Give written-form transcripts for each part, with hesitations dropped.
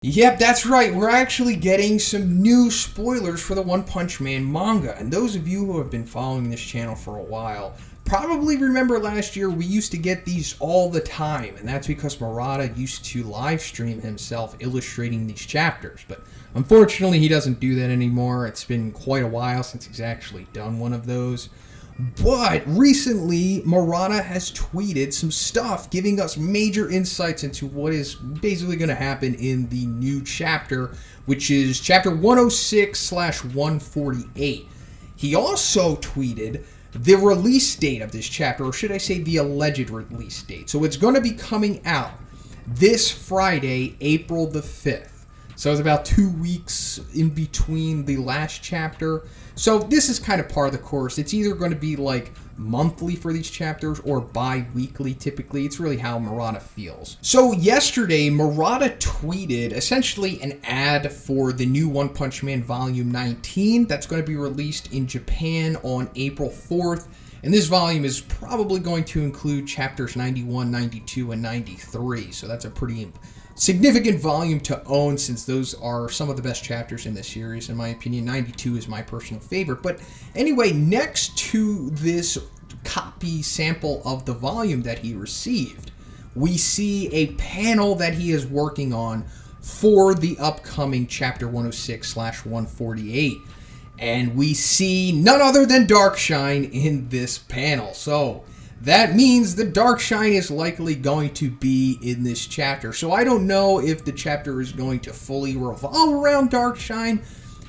Yep, that's right. We're actually getting some new spoilers for the One Punch Man manga. And those of you who have been following this channel for a while probably remember last year we used to get these all the time. And that's because Murata used to live stream himself illustrating these chapters. But unfortunately, he doesn't do that anymore. It's been quite a while since he's actually done one of those. But recently, Murata has tweeted some stuff giving us major insights into what is basically going to happen in the new chapter, which is chapter 106/148. He also tweeted the release date of this chapter, or should I say the alleged release date. So it's going to be coming out this Friday, April the 5th. So it's about 2 weeks in between the last chapter. So this is kind of part of the course. It's either going to be like monthly for these chapters or bi-weekly typically. It's really how Murata feels. So yesterday, Murata tweeted essentially an ad for the new One Punch Man Volume 19 that's going to be released in Japan on April 4th. And this volume is probably going to include chapters 91, 92, and 93. So that's a pretty significant volume to own, since those are some of the best chapters in the series, in my opinion. 92 is my personal favorite. But anyway, next to this copy sample of the volume that he received, we see a panel that he is working on for the upcoming chapter 106/148. And we see none other than Darkshine in this panel. So that means the Darkshine is likely going to be in this chapter. So I don't know if the chapter is going to fully revolve around Darkshine,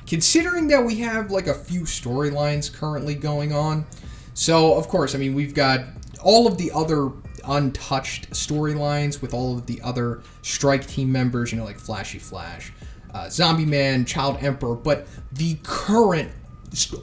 considering that we have like a few storylines currently going on. So, of course, I mean, we've got all of the other untouched storylines with all of the other Strike Team members, like Flashy Flash, Zombie Man, Child Emperor, but the current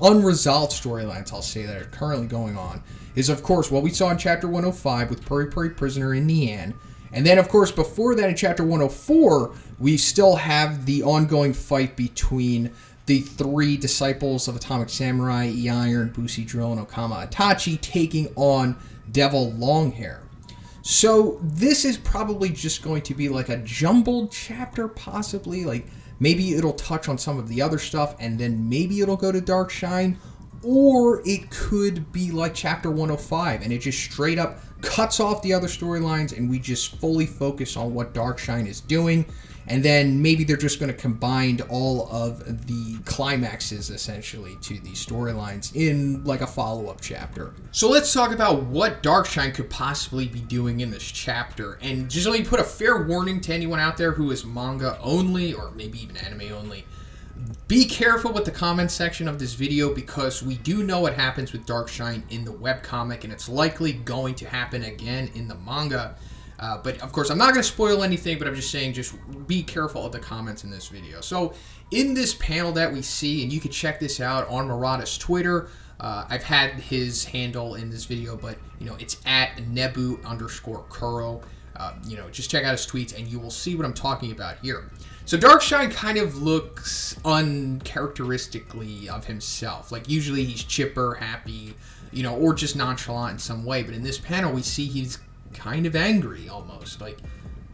unresolved storylines, I'll say, that are currently going on is, of course, what we saw in Chapter 105 with Puri Puri Prisoner in Nian. And then, of course, before that in Chapter 104, we still have the ongoing fight between the three disciples of Atomic Samurai, E-Iron, Bushido, and Okama Itachi, taking on Devil Longhair. So this is probably just going to be like a jumbled chapter, possibly. Like, maybe it'll touch on some of the other stuff, and then maybe it'll go to Darkshine. Or it could be like Chapter 105, and it just straight up cuts off the other storylines, and we just fully focus on what Darkshine is doing. And then maybe they're just going to combine all of the climaxes, essentially, to these storylines in like a follow-up chapter. So let's talk about what Darkshine could possibly be doing in this chapter. And just let me put a fair warning to anyone out there who is manga only, or maybe even anime only. Be careful with the comment section of this video, because we do know what happens with Darkshine in the webcomic, and it's likely going to happen again in the manga. But of course, I'm not going to spoil anything, but I'm just saying, just be careful of the comments in this video. So in this panel that we see, and you can check this out on Murata's Twitter, I've had his handle in this video, but it's at Nebu_Kuro. Just check out his tweets and you will see what I'm talking about here. So Darkshine kind of looks uncharacteristically of himself. Like, usually he's chipper, happy, or just nonchalant in some way. But in this panel, we see he's kind of angry almost. Like,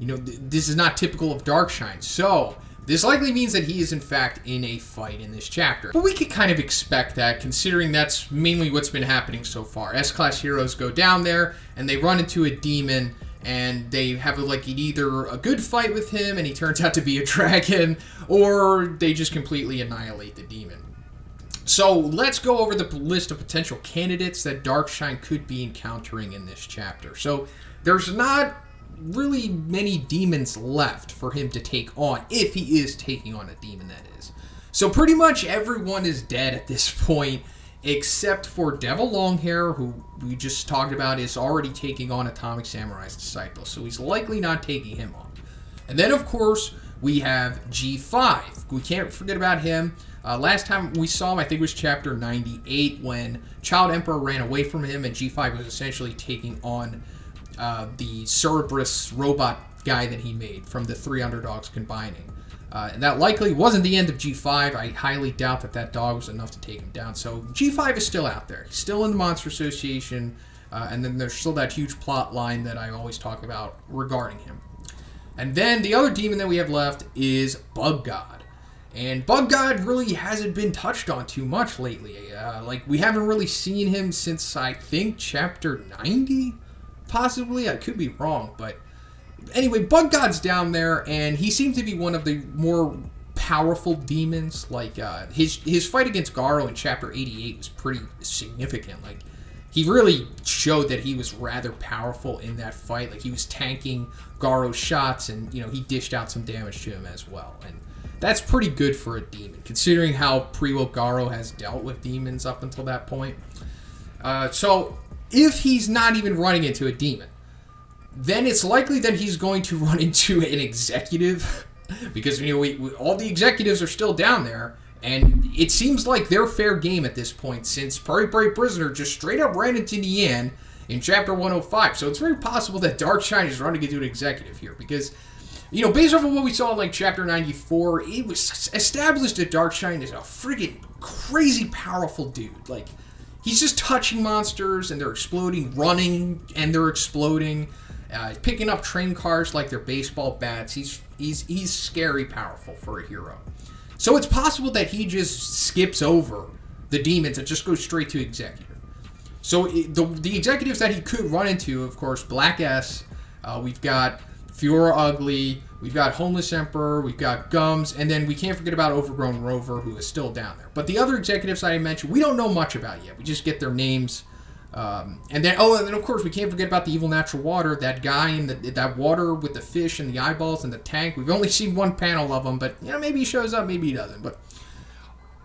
this is not typical of Darkshine. So this likely means that he is in fact in a fight in this chapter. But we could kind of expect that, considering that's mainly what's been happening so far. S-Class heroes go down there and they run into a demon, and they have either a good fight with him and he turns out to be a dragon, or they just completely annihilate the demon. So let's go over the list of potential candidates that Darkshine could be encountering in this chapter. So there's not really many demons left for him to take on, if he is taking on a demon, that is. So pretty much everyone is dead at this point, except for Devil Longhair, who we just talked about is already taking on Atomic Samurai's disciple, so he's likely not taking him on. And then, of course, we have G5. We can't forget about him. Last time we saw him, I think it was chapter 98, when Child Emperor ran away from him, and G5 was essentially taking on the Cerberus robot guy that he made from the three underdogs combining. And that likely wasn't the end of G5. I highly doubt that dog was enough to take him down. So G5 is still out there. He's still in the Monster Association. And then there's still that huge plot line that I always talk about regarding him. And then the other demon that we have left is Bug God. And Bug God really hasn't been touched on too much lately. We haven't really seen him since, I think, chapter 90? Possibly? I could be wrong, but anyway, Bug God's down there, and he seems to be one of the more powerful demons. His fight against Garo in chapter 88 was pretty significant. He really showed that he was rather powerful in that fight. He was tanking Garo's shots, and, he dished out some damage to him as well. And that's pretty good for a demon, considering how pre-woke Garo has dealt with demons up until that point. So, if he's not even running into a demon, then it's likely that he's going to run into an executive, because all the executives are still down there, and it seems like they're fair game at this point, since Puri Puri Prisoner just straight up ran into Nian in chapter 105. So it's very possible that Darkshine is running into an executive here, because, based off of what we saw in chapter 94, it was established that Darkshine is a friggin' crazy powerful dude. He's just touching monsters, and they're exploding, running, and they're exploding. Picking up train cars like they're baseball bats. He's scary powerful for a hero. So it's possible that he just skips over the demons and just goes straight to executive. So the executives that he could run into, of course, Black S, we've got Fiora Ugly, we've got Homeless Emperor, we've got Gums, and then we can't forget about Overgrown Rover, who is still down there. But the other executives I mentioned, we don't know much about yet. We just get their names. And then of course we can't forget about the Evil Natural Water, that guy in that water with the fish and the eyeballs and the tank. We've only seen one panel of him, but maybe he shows up, maybe he doesn't. But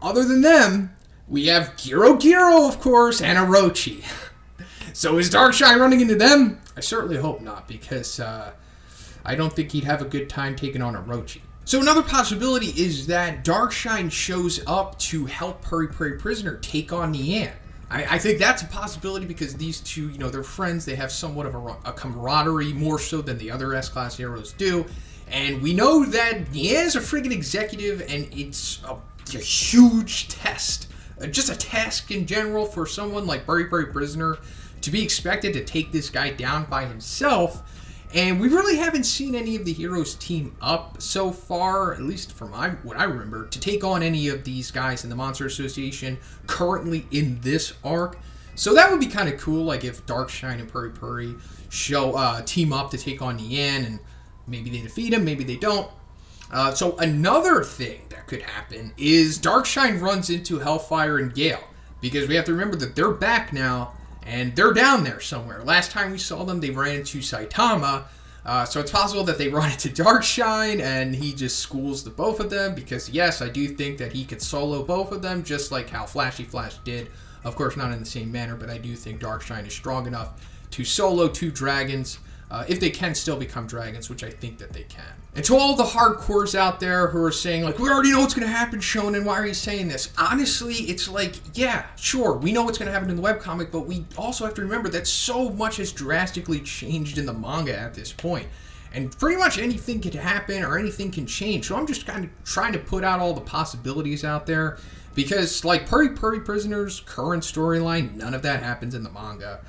other than them, we have Giro, of course, and Orochi. So is Darkshine running into them? I certainly hope not, because I don't think he'd have a good time taking on Orochi. So another possibility is that Darkshine shows up to help Puri Puri Prisoner take on Nian. I think that's a possibility, because these two, they're friends. They have somewhat of a camaraderie, more so than the other S-Class heroes do. And we know that Nian's a friggin' executive, and it's a huge test. Just a task in general for someone like Puri Puri Prisoner to be expected to take this guy down by himself. And we really haven't seen any of the heroes team up so far, at least from what I remember, to take on any of these guys in the Monster Association currently in this arc. So that would be kind of cool, if Darkshine and Puri Puri team up to take on Nian, and maybe they defeat him, maybe they don't. So another thing that could happen is Darkshine runs into Hellfire and Gale, because we have to remember that they're back now, and they're down there somewhere. Last time we saw them, they ran into Saitama. So it's possible that they run into Darkshine, and he just schools the both of them. Because, yes, I do think that he could solo both of them, just like how Flashy Flash did. Of course, not in the same manner, but I do think Darkshine is strong enough to solo two dragons. If they can still become dragons, which I think that they can. And to all the hardcores out there who are saying, we already know what's going to happen, Shonen, why are you saying this? Honestly, it's yeah, sure, we know what's going to happen in the webcomic, but we also have to remember that so much has drastically changed in the manga at this point. And pretty much anything can happen, or anything can change. So I'm just kind of trying to put out all the possibilities out there, because, Puri Puri Prisoner's current storyline, none of that happens in the manga.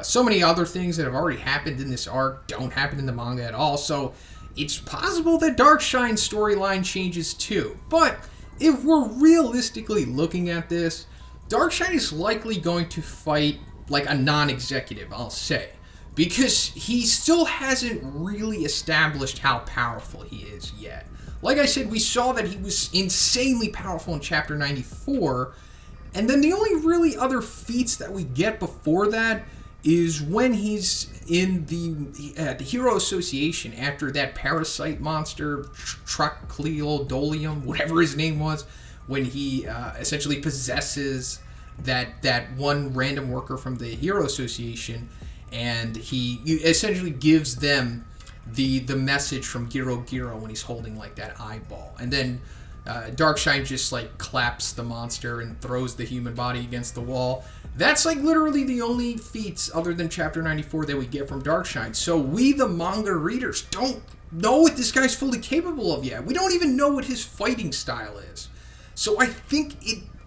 So many other things that have already happened in this arc don't happen in the manga at all, so it's possible that Darkshine's storyline changes too. But if we're realistically looking at this, Darkshine is likely going to fight a non-executive, I'll say, because he still hasn't really established how powerful he is yet. Like I said, we saw that he was insanely powerful in chapter 94, and then the only really other feats that we get before that is when he's in the Hero Association after that parasite monster, Tracleodolium, whatever his name was, when he essentially possesses that one random worker from the Hero Association, and he essentially gives them the message from Giro when he's holding that eyeball. And then Darkshine just claps the monster and throws the human body against the wall. That's literally the only feats other than chapter 94 that we get from Darkshine. So we, the manga readers, don't know what this guy's fully capable of yet. We don't even know what his fighting style is. So I think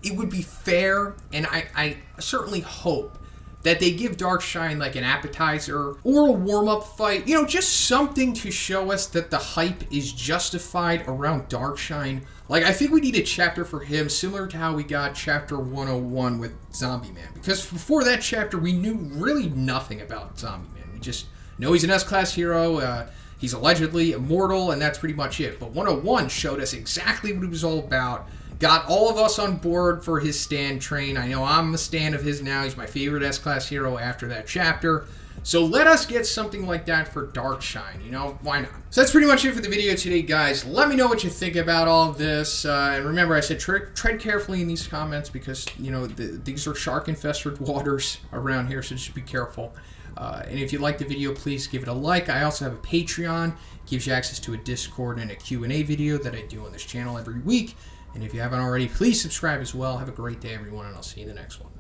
it would be fair, and I certainly hope that they give Darkshine like an appetizer or a warm-up fight. You know, just something to show us that the hype is justified around Darkshine. Like, I think we need a chapter for him, similar to how we got Chapter 101 with Zombie Man. Because before that chapter, we knew really nothing about Zombie Man. We just know he's an S-Class hero, he's allegedly immortal, and that's pretty much it. But 101 showed us exactly what it was all about. Got all of us on board for his Stan train. I know I'm a stan of his now. He's my favorite S-Class hero after that chapter. So let us get something like that for Darkshine, you know? Why not? So that's pretty much it for the video today, guys. Let me know what you think about all of this. And remember, I said tread carefully in these comments because, you know, these are shark-infested waters around here, so just be careful. And if you like the video, please give it a like. I also have a Patreon. It gives you access to a Discord and a Q&A video that I do on this channel every week. And if you haven't already, please subscribe as well. Have a great day, everyone, and I'll see you in the next one.